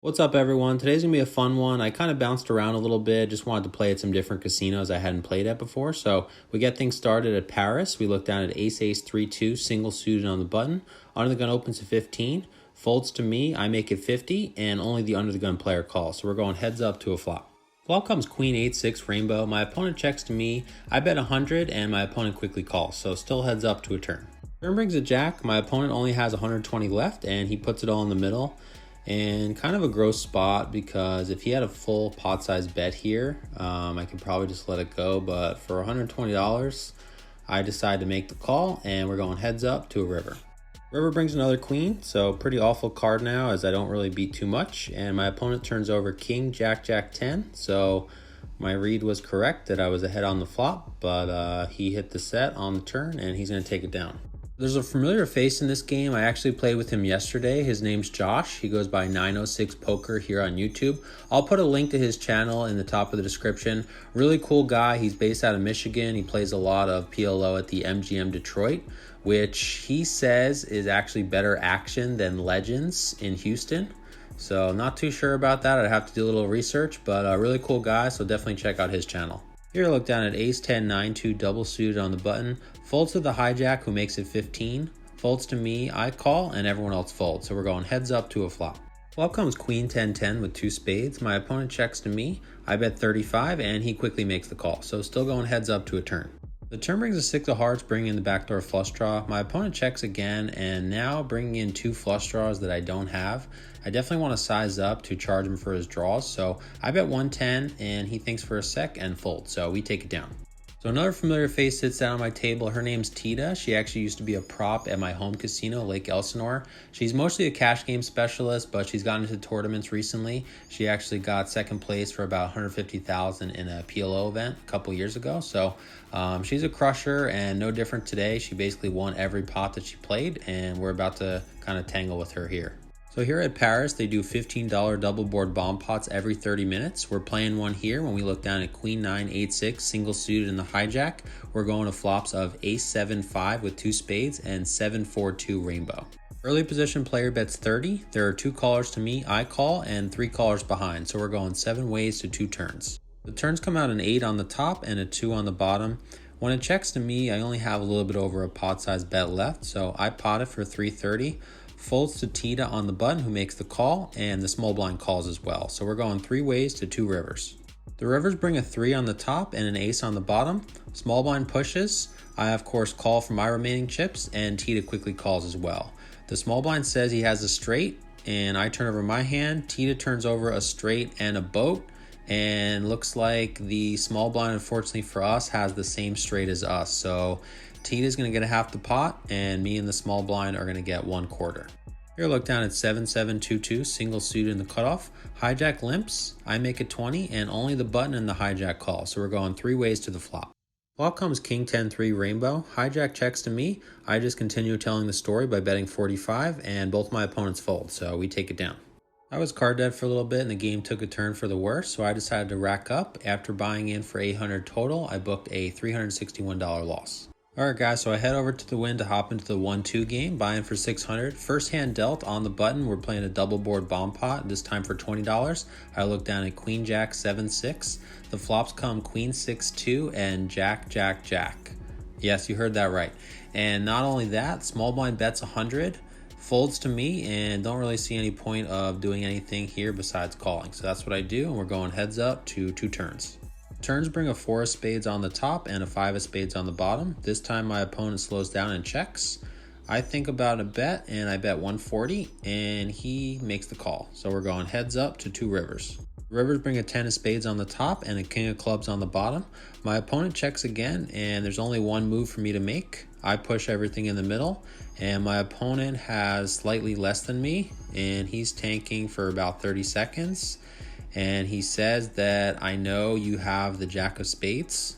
What's up, everyone? Today's gonna be a fun one. I kind of bounced around a little bit, just wanted to play at some different casinos I hadn't played at before. So we get things started at Paris. We look down at ace 3-2, single suited on the button. Under the gun opens to 15, folds to me, I make it 50, and only the under the gun player calls. So we're going heads up to a flop. Flop comes queen 8-6 rainbow. My opponent checks to me, I bet 100, and my opponent quickly calls. So still heads up to a turn. Turn brings a jack. My opponent only has 120 left, and he puts it all in the middle. And kind of a gross spot because if he had a full pot size bet here, I could probably just let it go. But for $120, I decide to make the call, and we're going heads up to a river. River brings another queen, so pretty awful card now as I don't really beat too much. And my opponent turns over king, jack, jack 10. So my read was correct that I was ahead on the flop, but he hit the set on the turn, and he's going to take it down. There's a familiar face in this game. I actually played with him yesterday. His name's Josh. He goes by 906 Poker here on YouTube. I'll put a link to his channel in the top of the description. Really cool guy. He's based out of Michigan. He plays a lot of PLO at the MGM Detroit, which he says is actually better action than Legends in Houston. So not too sure about that. I'd have to do a little research, but a really cool guy, so definitely check out his channel. Here I look down at ace 10 9-2 double suited on the button, folds to the hijack who makes it 15, folds to me, I call, and everyone else folds. So we're going heads up to a flop. Flop comes queen 10-10 with two spades. My opponent checks to me, I bet 35, and he quickly makes the call. So still going heads up to a turn. The turn brings a 6 of hearts, bringing in the backdoor flush draw. My opponent checks again, and now bringing in two flush draws that I don't have. I definitely want to size up to charge him for his draws, so I bet 110, and he thinks for a sec and folds, so we take it down. So another familiar face sits down on my table. Her name's Tita. She actually used to be a prop at my home casino, Lake Elsinore. She's mostly a cash game specialist, but she's gotten into tournaments recently. She actually got second place for about $150,000 in a PLO event a couple years ago. So she's a crusher and no different today. She basically won every pot that she played, and we're about to kind of tangle with her here. So here at Paris, they do $15 double board bomb pots every 30 minutes. We're playing one here when we look down at queen 9 8-6 single suited in the hijack. We're going to flops of ace 7-5 with two spades and 7-4-2 rainbow. Early position player bets 30. There are two callers to me, I call, and three callers behind. So we're going 7 ways to 2 turns. The turns come out an 8 on the top and a 2 on the bottom. When it checks to me, I only have a little bit over a pot size bet left, so I pot it for 330. Folds to Tita on the button who makes the call, and the small blind calls as well. So we're going 3 ways to 2 rivers. The rivers bring a 3 on the top and an ace on the bottom. Small blind pushes. I of course call for my remaining chips, and Tita quickly calls as well. The small blind says he has a straight, and I turn over my hand. Tita turns over a straight and a boat, and looks like the small blind, unfortunately for us, has the same straight as us. So Tita's going to get a half the pot, and me and the small blind are going to get 1/4. Here look down at 7-7-2-2, single suited in the cutoff. Hijack limps, I make it 20, and only the button and the hijack call. So we're going 3 ways to the flop. Flop comes king 10-3 rainbow. Hijack checks to me. I just continue telling the story by betting 45, and both my opponents fold, so we take it down. I was card dead for a little bit and the game took a turn for the worse, so I decided to rack up. After buying in for 800 total, I booked a $361 loss. Alright guys, so I head over to the Wynn to hop into the 1-2 game, buying for 600. First hand dealt on the button, we're playing a double board bomb pot, this time for $20. I look down at queen jack 7-6. The flops come queen 6-2 and jack jack jack. Yes, you heard that right. And not only that, small blind bets 100, folds to me, and don't really see any point of doing anything here besides calling. So that's what I do, and we're going heads up to 2 turns. Turns bring a 4 of spades on the top and a 5 of spades on the bottom. This time my opponent slows down and checks. I think about a bet, and I bet 140, and he makes the call. So we're going heads up to 2 rivers. Rivers bring a 10 of spades on the top and a king of clubs on the bottom. My opponent checks again, and there's only one move for me to make. I push everything in the middle, and my opponent has slightly less than me, and he's tanking for about 30 seconds. And he says that I know you have the jack of spades,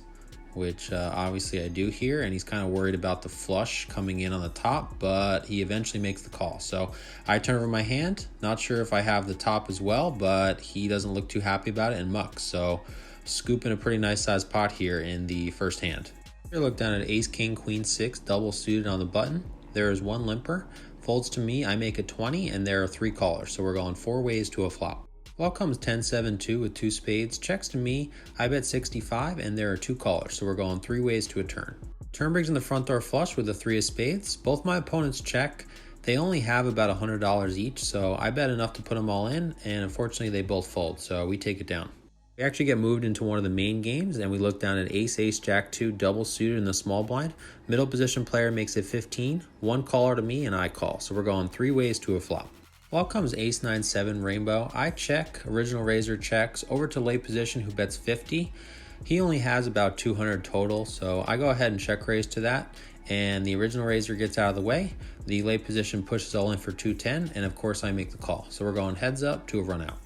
which obviously I do here, and he's kind of worried about the flush coming in on the top, but he eventually makes the call. So I turn over my hand, not sure if I have the top as well, but he doesn't look too happy about it and mucks. So scooping a pretty nice sized pot here in the first hand. Here look down at ace king queen 6 double suited on the button. There is one limper. Folds to me, I make a 20, and there are 3 callers, so we're going 4 ways to a flop. Flop comes 10-7-2 with 2 spades. Checks to me, I bet 65, and there are 2 callers, so we're going 3 ways to a turn. Turn brings in the front door flush with the 3 of spades. Both my opponents check. They only have about $100 each, so I bet enough to put them all in, and unfortunately they both fold, so we take it down. We actually get moved into one of the main games, and we look down at ace, jack 2, double suited in the small blind. Middle position player makes it 15, 1 caller to me, and I call, so we're going 3 ways to a flop. Flop comes ace 9-7 rainbow. I check, original raiser checks, over to late position who bets 50. He only has about 200 total, so I go ahead and check raise to that, and the original raiser gets out of the way. The late position pushes all in for 210, and of course I make the call. So we're going heads up to a run out.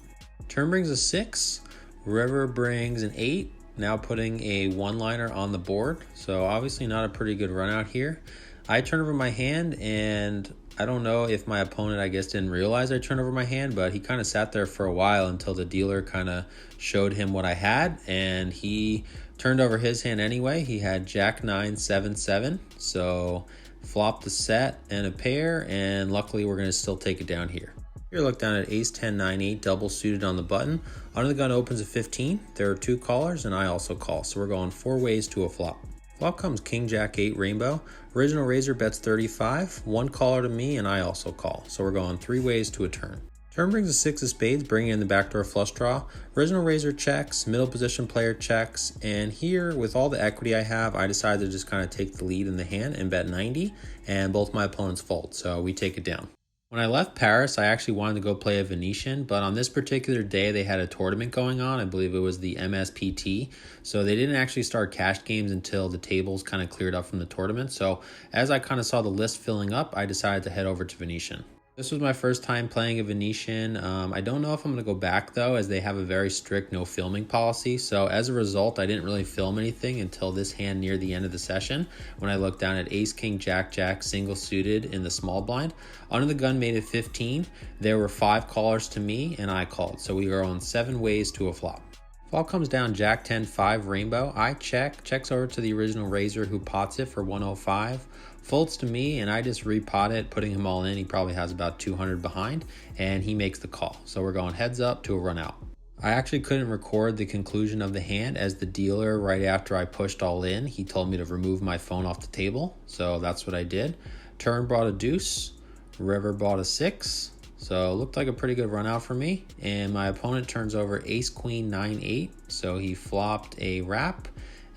Turn brings a 6, river brings an 8, now putting a one-liner on the board, so obviously not a pretty good run out here. I turn over my hand, and I don't know if my opponent, I guess, didn't realize I turned over my hand, but he kind of sat there for a while until the dealer kind of showed him what I had, and he turned over his hand anyway. He had jack 9-7-7, so flopped the set and a pair, and luckily we're going to still take it down here. Here, look down at ace 10-9-8, double suited on the button. Under the gun opens at 15. There are 2 callers, and I also call, so we're going 4 ways to a flop. Flop comes king jack 8 rainbow. Original raiser bets 35, 1 caller to me, and I also call, so we're going 3 ways to a turn. Turn brings a 6 of spades, bringing in the backdoor flush draw. Original raiser checks, middle position player checks, and here, with all the equity I have, I decided to just kind of take the lead in the hand and bet 90, and both my opponents fold, so we take it down. When I left Paris, I actually wanted to go play a Venetian, but on this particular day, they had a tournament going on. I believe it was the MSPT, so they didn't actually start cash games until the tables kind of cleared up from the tournament. So as I kind of saw the list filling up, I decided to head over to Venetian. This was my first time playing a Venetian. I don't know if I'm going to go back though, as they have a very strict no filming policy. So as a result, I didn't really film anything until this hand near the end of the session, when I looked down at ace, king, jack, jack, single suited in the small blind. Under the gun made it 15. There were 5 callers to me, and I called. So we are on 7 ways to a flop. Flop comes down jack 10-5 rainbow. I checks over to the original raiser who pots it for 105. Folds to me, and I just repot it, putting him all in. He probably has about 200 behind, and he makes the call. So we're going heads up to a run out. I actually couldn't record the conclusion of the hand, as the dealer, right after I pushed all in, he told me to remove my phone off the table. So that's what I did. Turn brought a deuce. River bought a 6. So it looked like a pretty good run out for me. And my opponent turns over ace queen 9-8. So he flopped a wrap,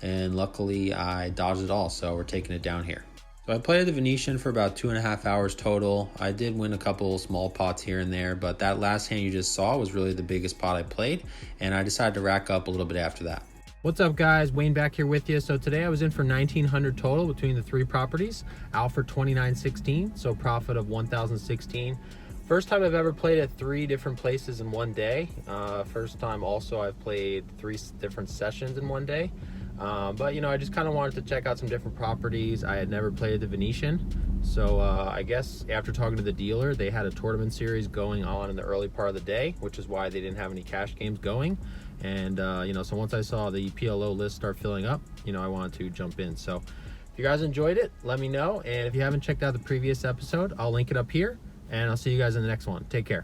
and luckily I dodged it all. So we're taking it down here. So I played the Venetian for about 2.5 hours total. I did win a couple small pots here and there, but that last hand you just saw was really the biggest pot I played, and I decided to rack up a little bit after that. What's up, guys? Wayne back here with you. So today I was in for 1,900 total between the 3 properties. Out for 2,916, so profit of 1,016. First time I've ever played at 3 different places in one day. First time also I've played 3 different sessions in one day. But you know, I just kind of wanted to check out some different properties. I had never played the Venetian, so I guess after talking to the dealer, they had a tournament series going on in the early part of the day, which is why they didn't have any cash games going. And you know, so once I saw the PLO list start filling up, you know, I wanted to jump in. So if you guys enjoyed it, let me know, and if you haven't checked out the previous episode, I'll link it up here, and I'll see you guys in the next one. Take care.